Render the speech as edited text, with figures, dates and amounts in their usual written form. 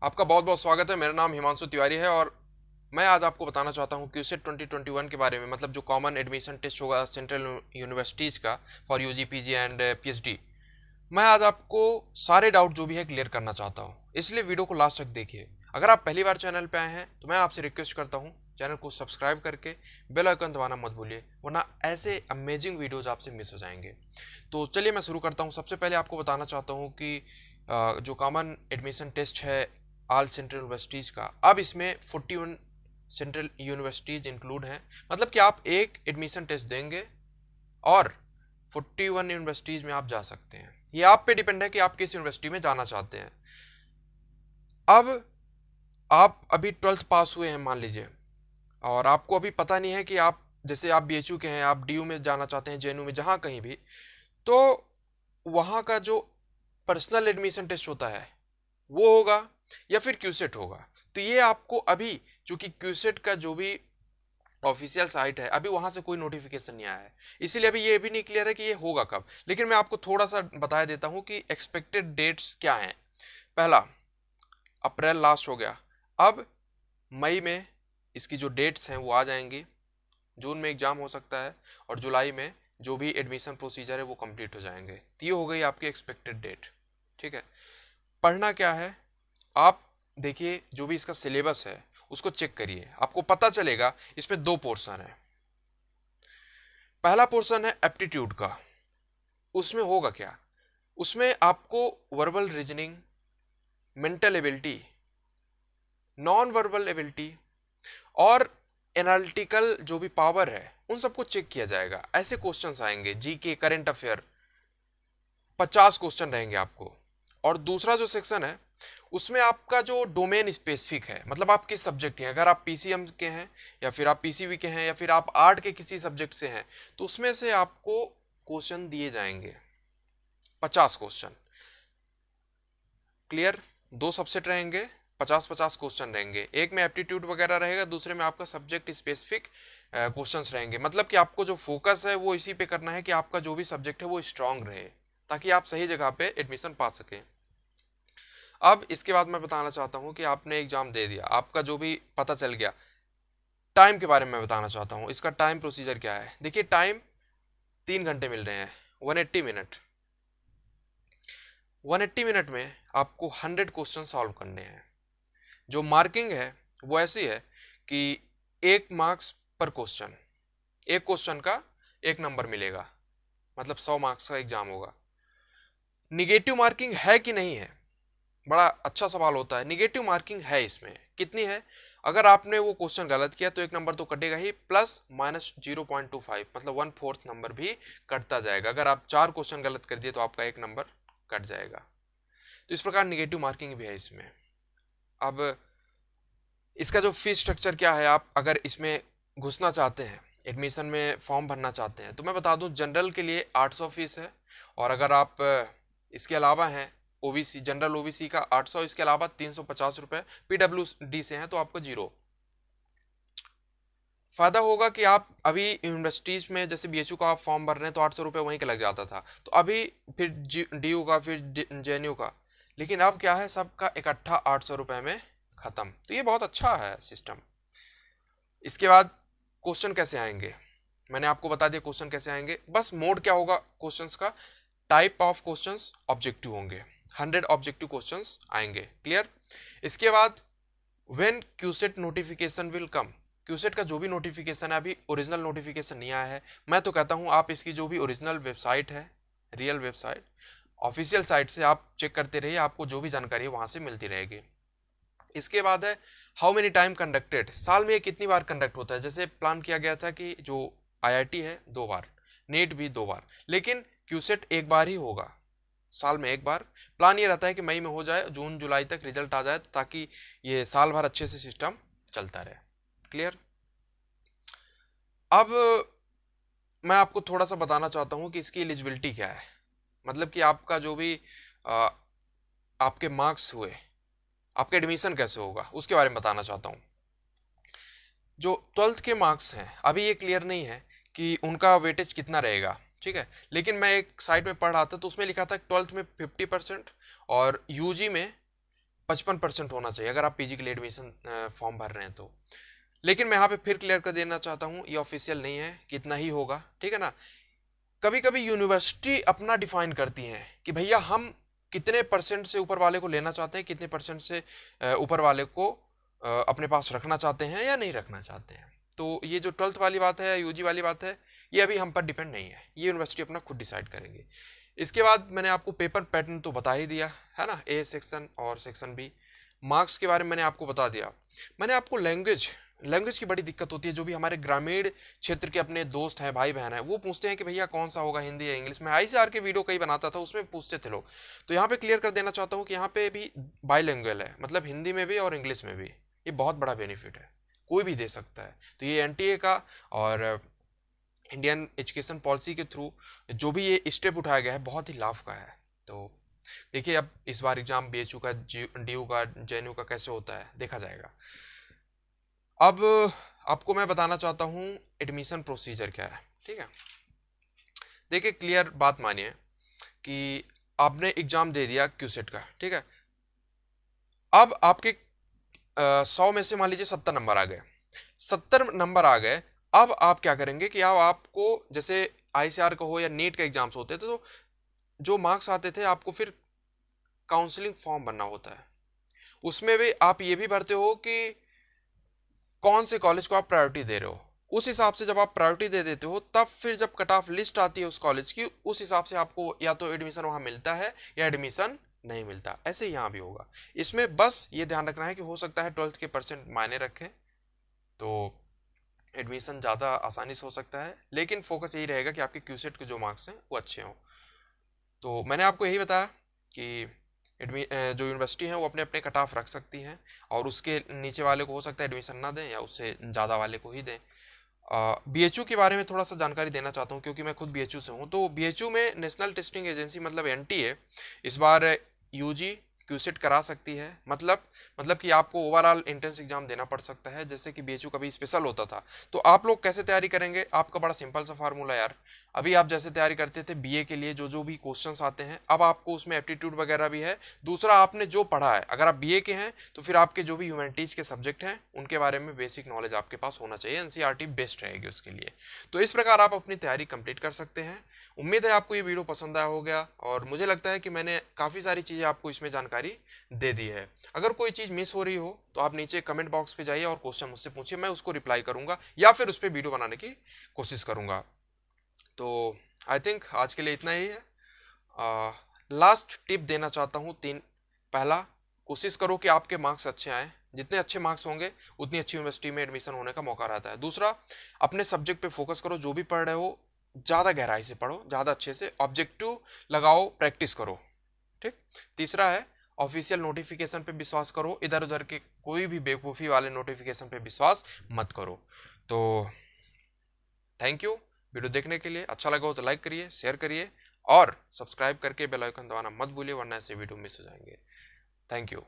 आपका बहुत बहुत स्वागत है। मेरा नाम हिमांशु तिवारी है और मैं आज आपको बताना चाहता हूँ क्यूसेट 2021 के बारे में, मतलब जो कॉमन एडमिशन टेस्ट होगा सेंट्रल यूनिवर्सिटीज़ का for UG PG and PhD. मैं आज आपको सारे डाउट जो भी है क्लियर करना चाहता हूँ, इसलिए वीडियो को लास्ट तक देखिए। अगर आप पहली बार चैनल पे आए हैं तो मैं आपसे रिक्वेस्ट करता हूँ चैनल को सब्सक्राइब करके बेल आइकन दबाना मत भूलिए, वरना ऐसे अमेजिंग वीडियोज आपसे मिस हो जाएंगे। तो चलिए मैं शुरू करता हूँ। सबसे पहले आपको बताना चाहता हूँ कि जो कॉमन एडमिशन टेस्ट है ऑल सेंट्रल यूनिवर्सिटीज़ का, अब इसमें 41 सेंट्रल यूनिवर्सिटीज़ इंक्लूड हैं। मतलब कि आप एक एडमिशन टेस्ट देंगे और 41 यूनिवर्सिटीज़ में आप जा सकते हैं। ये आप पे डिपेंड है कि आप किस यूनिवर्सिटी में जाना चाहते हैं। अब आप अभी 12th पास हुए हैं मान लीजिए, और आपको अभी पता नहीं है कि आप, जैसे आप बीएचयू के हैं, आप डीयू में जाना चाहते हैं, जेएनयू में, जहाँ कहीं भी, तो वहाँ का जो पर्सनल एडमिशन टेस्ट होता है वो होगा या फिर क्यूसेट होगा। तो ये आपको अभी, चूंकि क्यूसेट का जो भी ऑफिशियल साइट है, अभी वहां से कोई नोटिफिकेशन नहीं आया है, इसीलिए अभी ये भी नहीं क्लियर है कि ये होगा कब। लेकिन मैं आपको थोड़ा सा बता देता हूं कि एक्सपेक्टेड डेट्स क्या हैं। पहला, अप्रैल लास्ट हो गया, अब मई में इसकी जो डेट्स हैं वो आ जाएंगी। जून में एग्जाम हो सकता है और जुलाई में जो भी एडमिशन प्रोसीजर है वो कंप्लीट हो जाएंगे। तो ये हो गई आपकी एक्सपेक्टेड डेट। ठीक है, पढ़ना क्या है, आप देखिए जो भी इसका सिलेबस है उसको चेक करिए, आपको पता चलेगा। इसमें दो पोर्शन है। पहला पोर्शन है एप्टीट्यूड का। उसमें होगा क्या, उसमें आपको verbal reasoning, mental ability, non verbal ability और एनालिटिकल जो भी पावर है उन सबको चेक किया जाएगा। ऐसे क्वेश्चंस आएंगे, जीके, करंट अफेयर, 50 क्वेश्चन रहेंगे आपको। और दूसरा जो सेक्शन है उसमें आपका जो डोमेन स्पेसिफिक है, मतलब आप किस सब्जेक्ट के हैं, अगर आप पीसीएम के हैं या फिर आप पीसीबी के हैं या फिर आप आर्ट के किसी सब्जेक्ट से हैं, तो उसमें से आपको क्वेश्चन दिए जाएंगे, 50 क्वेश्चन। क्लियर, दो सबसेट रहेंगे, 50-50 क्वेश्चन रहेंगे। एक में एप्टीट्यूड वगैरह रहेगा, दूसरे में आपका सब्जेक्ट स्पेसिफिक क्वेश्चंस रहेंगे। मतलब कि आपको जो फोकस है वो इसी पे करना है कि आपका जो भी सब्जेक्ट है वो स्ट्रांग रहे, ताकि आप सही जगह पे एडमिशन पा सकें। अब इसके बाद मैं बताना चाहता हूँ कि आपने एग्जाम दे दिया, आपका जो भी पता चल गया। टाइम के बारे में मैं बताना चाहता हूँ, इसका टाइम प्रोसीजर क्या है। देखिए, टाइम 3 घंटे मिल रहे हैं, 180 मिनट। 180 मिनट में आपको 100 क्वेश्चन सॉल्व करने हैं। जो मार्किंग है वो ऐसी है कि 1 मार्क्स पर क्वेश्चन, एक क्वेश्चन का 1 नंबर मिलेगा, मतलब 100 मार्क्स का एग्जाम होगा। निगेटिव मार्किंग है कि नहीं है, बड़ा अच्छा सवाल होता है। निगेटिव मार्किंग है, इसमें कितनी है, अगर आपने वो क्वेश्चन गलत किया तो 1 नंबर तो कटेगा ही, प्लस माइनस 0.25, मतलब 1/4 नंबर भी कटता जाएगा। अगर आप 4 क्वेश्चन गलत कर दिए तो आपका 1 नंबर कट जाएगा। तो इस प्रकार निगेटिव मार्किंग भी है इसमें। अब इसका जो फीस स्ट्रक्चर क्या है, आप अगर इसमें घुसना चाहते हैं, एडमिशन में फॉर्म भरना चाहते हैं, तो मैं बता दूं जनरल के लिए 800 फीस है। और अगर आप इसके अलावा हैं ओबीसी, जनरल ओबीसी का 800, इसके अलावा 350 रुपये, पीडब्ल्यूडी से हैं तो आपको 0। फायदा होगा कि आप अभी यूनिवर्सिटीज में जैसे बीएचयू का आप फॉर्म भर रहे हैं तो 800 रुपये वहीं का लग जाता था, तो अभी फिर डीयू का, फिर जेएनयू का, लेकिन अब क्या है, सबका इकट्ठा 800 रुपये में खत्म। तो ये बहुत अच्छा है सिस्टम। इसके बाद क्वेश्चन कैसे आएंगे, मैंने आपको बता दिया क्वेश्चन कैसे आएंगे। बस मोड क्या होगा क्वेश्चंस का, टाइप ऑफ क्वेश्चंस ऑब्जेक्टिव होंगे, 100 ऑब्जेक्टिव क्वेश्चंस आएंगे। क्लियर। इसके बाद व्हेन क्यूसेट नोटिफिकेशन विल कम, क्यूसेट का जो भी नोटिफिकेशन है, अभी ओरिजिनल नोटिफिकेशन नहीं आया है। मैं तो कहता हूं आप इसकी जो भी ओरिजिनल वेबसाइट है, रियल वेबसाइट, ऑफिशियल साइट से आप चेक करते रहिए, आपको जो भी जानकारी है वहां से मिलती रहेगी। इसके बाद है हाउ मेनी टाइम कंडक्टेड, साल में ये कितनी बार कंडक्ट होता है। जैसे प्लान किया गया था कि जो आईआईटी है 2 बार, नीट भी 2 बार, लेकिन क्यूसेट एक बार ही होगा, साल में एक बार। प्लान ये रहता है कि मई में हो जाए, जून जुलाई तक रिजल्ट आ जाए, ताकि ये साल भर अच्छे से सिस्टम चलता रहे। क्लियर। अब मैं आपको थोड़ा सा बताना चाहता हूँ कि इसकी एलिजिबिलिटी क्या है, मतलब कि आपका जो भी आ, आपके मार्क्स हुए, आपका एडमिशन कैसे होगा उसके बारे में बताना चाहता हूँ। जो 12th के मार्क्स हैं अभी ये क्लियर नहीं है कि उनका वेटेज कितना रहेगा, ठीक है। लेकिन मैं एक साइट में पढ़ रहा था तो उसमें लिखा था 12th में 50% और यूजी में 55% होना चाहिए अगर आप पीजी के लिए एडमिशन फॉर्म भर रहे हैं तो। लेकिन मैं यहाँ पे फिर क्लियर कर देना चाहता हूँ, ये ऑफिशियल नहीं है कि इतना ही होगा, ठीक है ना। कभी कभी यूनिवर्सिटी अपना डिफाइन करती हैं कि भैया हम कितने परसेंट से ऊपर वाले को लेना चाहते हैं, कितने परसेंट से ऊपर वाले को अपने पास रखना चाहते हैं या नहीं रखना चाहते हैं। तो ये जो 12th वाली बात है, यूजी वाली बात है, ये अभी हम पर डिपेंड नहीं है, ये यूनिवर्सिटी अपना खुद डिसाइड करेंगे। इसके बाद मैंने आपको पेपर पैटर्न तो बता ही दिया है ना, ए सेक्शन और सेक्शन बी। मार्क्स के बारे में मैंने आपको बता दिया। मैंने आपको लैंग्वेज की बड़ी दिक्कत होती है, जो भी हमारे ग्रामीण क्षेत्र के अपने दोस्त हैं, भाई बहन हैं, वो पूछते हैं कि भैया कौन सा होगा, हिंदी या इंग्लिश में। आईसीआर के वीडियो कई बनाता था, उसमें पूछते थे लोग। तो यहाँ पे क्लियर कर देना चाहता हूँ कि यहाँ पे भी बाईलैंग्वेज है, मतलब हिंदी में भी और इंग्लिश में भी। ये बहुत बड़ा बेनिफिट है, कोई भी दे सकता है। तो ये एनटीए का और इंडियन एजुकेशन पॉलिसी के थ्रू जो भी ये स्टेप उठाया गया है, बहुत ही लाभ का है। तो देखिए अब इस बार एग्जाम बीएचयू का, डीयू का, जेएनयू का कैसे होता है देखा जाएगा। अब आपको मैं बताना चाहता हूँ एडमिशन प्रोसीजर क्या है, ठीक है। देखिए क्लियर बात मानिए कि आपने एग्जाम दे दिया क्यूसेट का, ठीक है। अब आपके 100 में से मान लीजिए 70 नंबर आ गए, 70 नंबर आ गए। अब आप क्या करेंगे कि अब आपको जैसे आईसीआर का हो या नीट का एग्जाम्स होते थे, तो जो मार्क्स आते थे आपको फिर काउंसलिंग फॉर्म भरना होता है। उसमें भी आप ये भी भरते हो कि कौन से कॉलेज को आप प्रायोरिटी दे रहे हो। उस हिसाब से जब आप प्रायोरिटी दे देते हो, तब फिर जब कट ऑफ लिस्ट आती है उस कॉलेज की, उस हिसाब से आपको या तो एडमिशन वहां मिलता है या एडमिशन नहीं मिलता। ऐसे ही यहाँ भी होगा। इसमें बस ये ध्यान रखना है कि हो सकता है 12th के परसेंट मायने रखें, तो एडमिशन ज़्यादा आसानी से हो सकता है। लेकिन फोकस यही रहेगा कि आपके क्यूसेट के जो मार्क्स हैं वो अच्छे हों। तो मैंने आपको यही बताया कि जो यूनिवर्सिटी है वो अपने अपने कट ऑफ रख सकती हैं, और उसके नीचे वाले को हो सकता है एडमिशन ना दें या उससे ज़्यादा वाले को ही दें। बीएचयू के बारे में थोड़ा सा जानकारी देना चाहता हूँ, क्योंकि मैं खुद बीएचयू से हूँ। तो बीएचयू में नेशनल टेस्टिंग एजेंसी मतलब एनटीए इस बार यूजी क्यूसेट करा सकती है। मतलब कि आपको ओवरऑल एंट्रेंस एग्जाम देना पड़ सकता है, जैसे कि बीएचयू कभी स्पेशल होता था। तो आप लोग कैसे तैयारी करेंगे, आपका बड़ा सिंपल सा फार्मूला यार। अभी आप जैसे तैयारी करते थे बीए के लिए, जो जो भी क्वेश्चंस आते हैं, अब आपको उसमें एप्टीट्यूड वगैरह भी है। दूसरा, आपने जो पढ़ा है, अगर आप बीए के हैं तो फिर आपके जो भी ह्यूमैनिटीज के सब्जेक्ट हैं उनके बारे में बेसिक नॉलेज आपके पास होना चाहिए। एनसीईआरटी बेस्ट रहेगी उसके लिए। तो इस प्रकार आप अपनी तैयारी कंप्लीट कर सकते हैं। उम्मीद है आपको ये वीडियो पसंद आया होगा, और मुझे लगता है कि मैंने काफ़ी सारी चीज़ें आपको इसमें जानकारी दे दी है। अगर कोई चीज़ मिस हो रही हो तो आप नीचे कमेंट बॉक्स पे जाइए और क्वेश्चन मुझसे पूछिए, मैं उसको रिप्लाई करूंगा या फिर उस पर वीडियो बनाने की कोशिश करूंगा। तो आई थिंक आज के लिए इतना ही है। लास्ट टिप देना चाहता हूँ 3। पहला, कोशिश करो कि आपके मार्क्स अच्छे आए। जितने अच्छे मार्क्स होंगे उतनी अच्छी यूनिवर्सिटी में एडमिशन होने का मौका रहता है। दूसरा, अपने सब्जेक्ट पे फोकस करो, जो भी पढ़ रहे हो ज़्यादा गहराई से पढ़ो, ज़्यादा अच्छे से ऑब्जेक्टिव लगाओ, प्रैक्टिस करो, ठीक। तीसरा है, ऑफिशियल नोटिफिकेशन पे विश्वास करो, इधर उधर के कोई भी बेवकूफ़ी वाले नोटिफिकेशन पे विश्वास मत करो। तो थैंक यू वीडियो देखने के लिए। अच्छा लगा हो तो लाइक करिए, शेयर करिए और सब्सक्राइब करके बेल आइकन दबाना मत भूलिए, वरना ऐसे वीडियो मिस हो जाएंगे। Thank you.